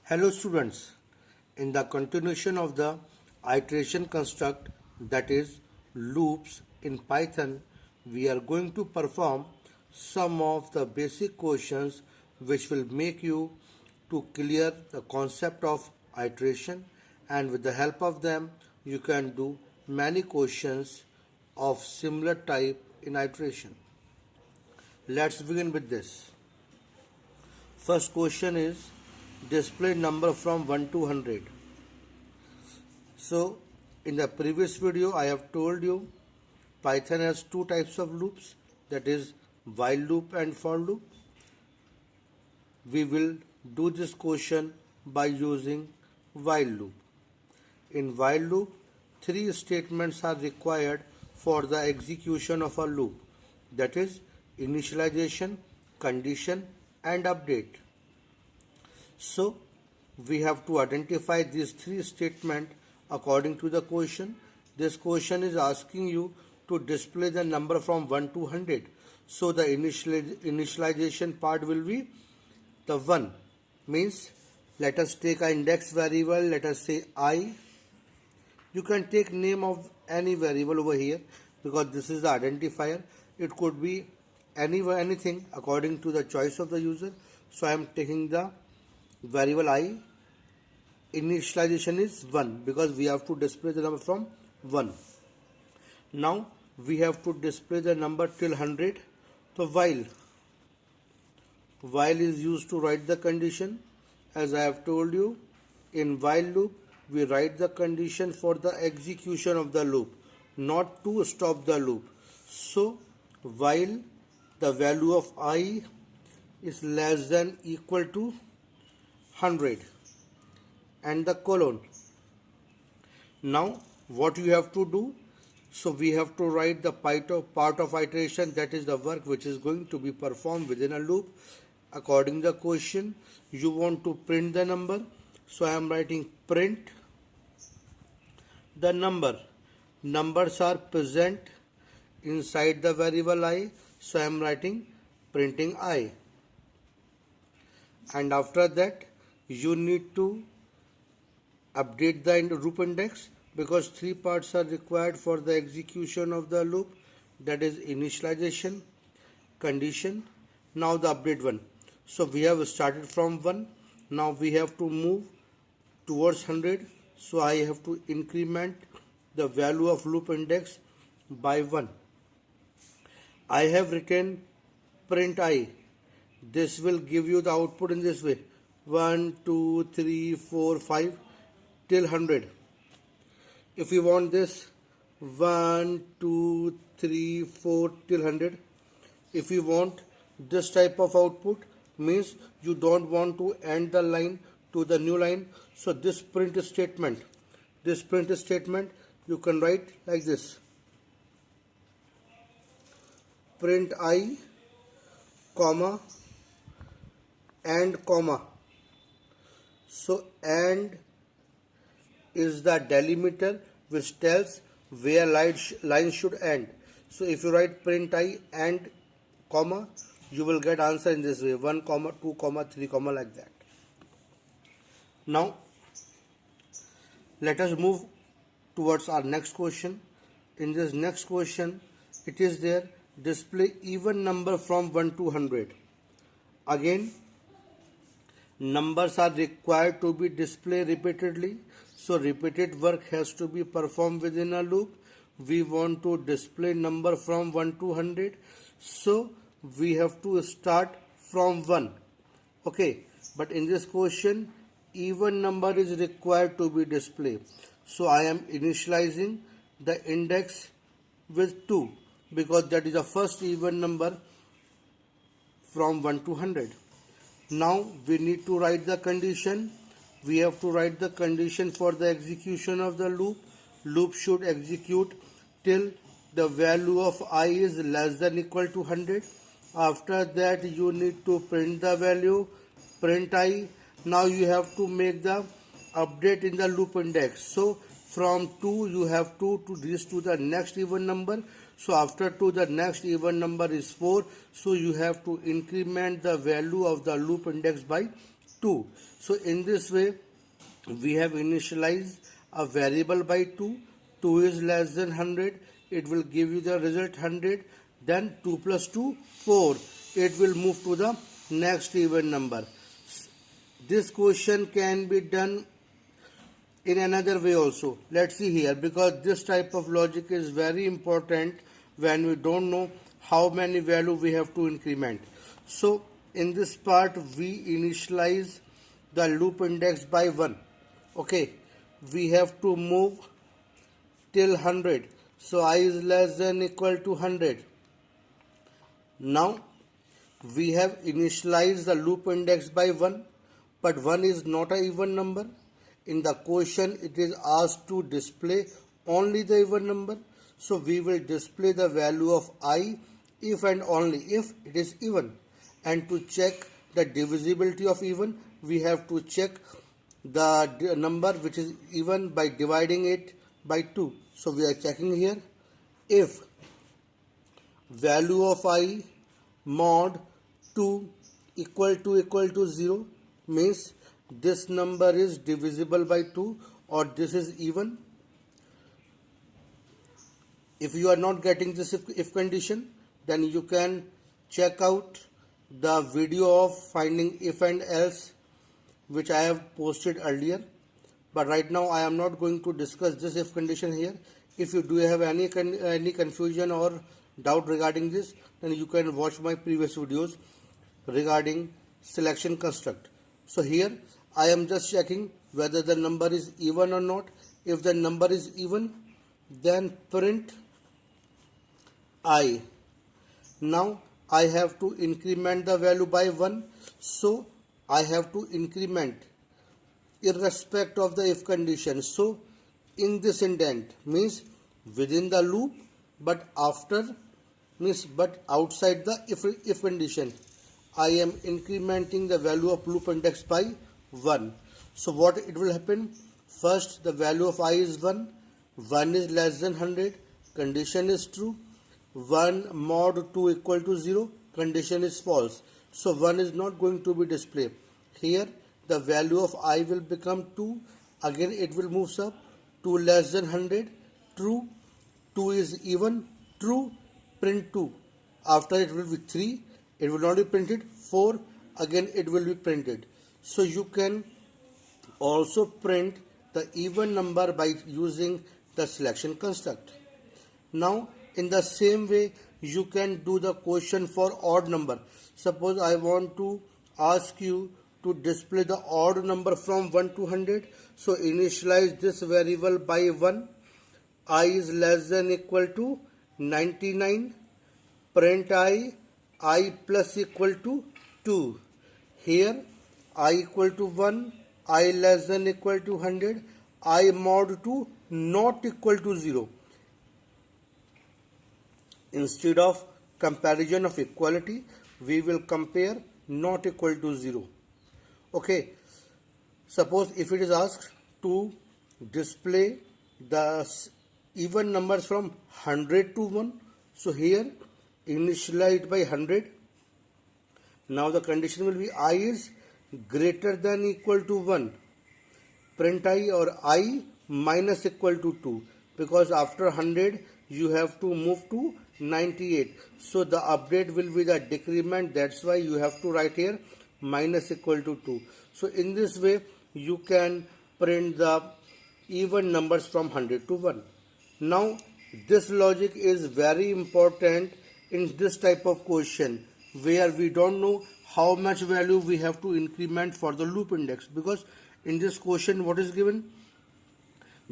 Hello students, in the continuation of the iteration construct, that is loops in Python, we are going to perform some of the basic questions which will make you to clear the concept of iteration, and with the help of them you can do many questions of similar type in iteration. Let's begin with this. First question is display number from 1 to 100. So in the previous video I have told you Python has two types of loops, that is while loop and for loop. We will do this question by using while loop. In while loop, three statements are required for the execution of a loop, that is initialization, condition and update. So we have to identify these three statements according to the question. This question is asking you to display the number from 1 to 100. So the initialization part will be the 1. Means let us take an index variable, let us say I. You can take name of any variable over here because this is the identifier. It could be anything according to the choice of the user. So I am taking the variable I. Initialization is 1 because we have to display the number from 1. Now we have to display the number till 100. So while is used to write the condition. As I have told you, in while loop we write the condition for the execution of the loop, not to stop the loop. So while the value of I is less than equal to 100 and the colon. Now what you have to do, so we have to write the part of iteration, that is the work which is going to be performed within a loop. According to the question, you want to print the number, so I am writing print the number. Numbers are present inside the variable I, so I am writing printing I. And after that you need to update the loop index because three parts are required for the execution of the loop, that is initialization, condition, now the update one. So we have started from 1, now we have to move towards 100, so I have to increment the value of loop index by 1. I have written print I. This will give you the output in this way: 1, 2, 3, 4, 5 till 100. If you want this 1, 2, 3, 4 till 100, if you want this type of output, means you don't want to end the line to the new line, so this print statement you can write like this: print I, comma, and comma. So and is the delimiter which tells where line should end. So if you write print I and comma, you will get answer in this way: 1, 2, 3, like that. Now let us move towards our next question. In this next question, it is there display even number from 1 to 100. Again, numbers are required to be displayed repeatedly, so repeated work has to be performed within a loop. We want to display number from 1 to 100, so we have to start from 1. Okay, but in this question even number is required to be displayed, so I am initializing the index with 2 because that is the first even number from 1 to 100. Now we need to write the condition. We have to write the condition for the execution of the loop. Loop should execute till the value of I is less than equal to 100. After that you need to print the value, print I. Now you have to make the update in the loop index. So from 2 you have to reach to the next even number. So after 2 the next even number is 4. So you have to increment the value of the loop index by 2. So in this way, we have initialized a variable by 2. 2 is less than 100. It will give you the result 100. Then 2 plus 2, 4. It will move to the next even number. This question can be done in another way also. Let's see here, because this type of logic is very important when we don't know how many value we have to increment. So in this part we initialize the loop index by 1. Okay, we have to move till 100. So I is less than equal to 100. Now we have initialized the loop index by 1, but 1 is not an even number. In the question it is asked to display only the even number. So we will display the value of I if and only if it is even. And to check the divisibility of even, we have to check the number which is even by dividing it by 2. So we are checking here, if value of I mod 2 equal to 0, means this number is divisible by 2 or this is even. If you are not getting this if condition, then you can check out the video of finding if and else which I have posted earlier. But right now I am not going to discuss this if condition here. If you do have any confusion or doubt regarding this, then you can watch my previous videos regarding selection construct. So here I am just checking whether the number is even or not. If the number is even, then print I. Now I have to increment the value by 1. So I have to increment irrespective of the if condition. So in this indent means within the loop, but after means but outside the if condition, I am incrementing the value of loop index by 1. So what it will happen? First the value of I is 1. 1 is less than 100. Condition is true. 1 mod 2 equal to 0. Condition is false. So 1 is not going to be displayed. Here the value of I will become 2. Again it will move up. 2 less than 100. True. 2 is even. True. Print 2. After it will be 3. It will not be printed. 4. Again it will be printed. So you can also print the even number by using the selection construct. Now in the same way you can do the question for odd number. Suppose I want to ask you to display the odd number from 1 to 100. So initialize this variable by 1. I is less than equal to 99. Print I plus equal to 2. Here I equal to 1, I less than equal to 100, I mod 2 not equal to 0. Instead of comparison of equality, we will compare not equal to 0. Okay, suppose if it is asked to display the even numbers from 100 to 1, so here initialize by 100. Now the condition will be I is greater than equal to 1. Print I or I minus equal to 2, because after 100 you have to move to 98. So the update will be the decrement. That's why you have to write here minus equal to 2. So in this way you can print the even numbers from 100 to 1. Now this logic is very important in this type of question where we don't know how much value we have to increment for the loop index, because in this question what is given?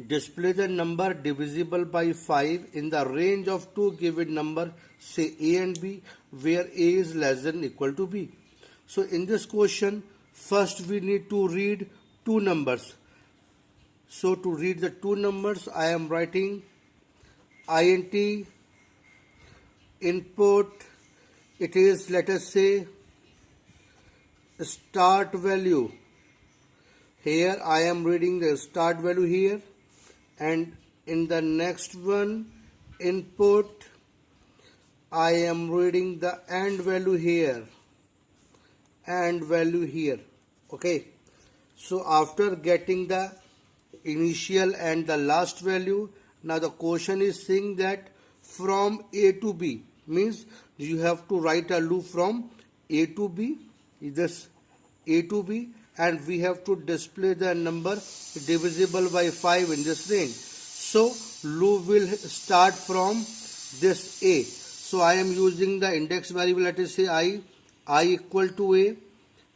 Display the number divisible by 5 in the range of two given number, say A and B, where A is less than equal to B. So in this question, first we need to read two numbers. So to read the two numbers, I am writing int input. It is, let us say, start value. Here I am reading the start value here, and in the next one input I am reading the end value here and value here. Okay, so after getting the initial and the last value, now the question is saying that from A to B, means you have to write a loop from A to B, this A to B, and we have to display the number divisible by 5 in this range. So loop will start from this A. So I am using the index variable, let us say I equal to A.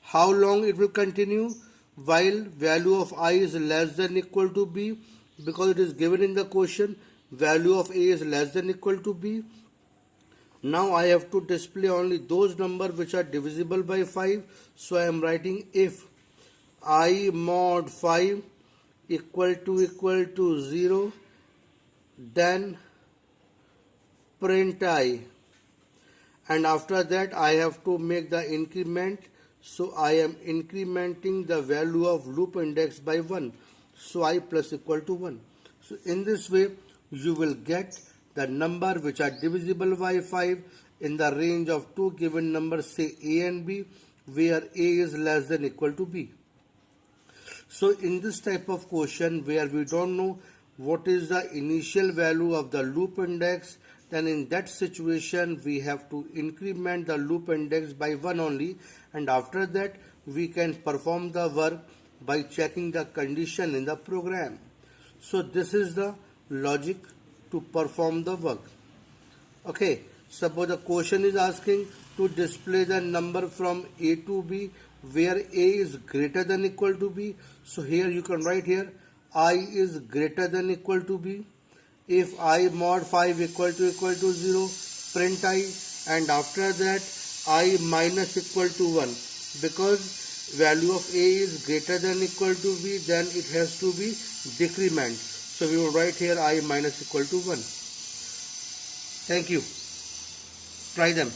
How long it will continue? While value of I is less than equal to B, because it is given in the question, value of A is less than equal to B. Now I have to display only those numbers which are divisible by 5. So I am writing if I mod 5 equal to 0, then print I, and after that I have to make the increment. So I am incrementing the value of loop index by 1, so I plus equal to 1. So in this way you will get the number which are divisible by 5 in the range of two given numbers, say A and B, where A is less than equal to B. So in this type of question where we don't know what is the initial value of the loop index, then in that situation we have to increment the loop index by 1 only, and after that we can perform the work by checking the condition in the program. So this is the logic to perform the work. Okay, suppose the question is asking to display the number from A to B where A is greater than equal to B. So here you can write here I is greater than equal to B. If I mod 5 equal to 0, print I, and after that I minus equal to 1, because value of A is greater than equal to B, then it has to be decrement. So we will write here I minus equal to 1. Thank you. Try them.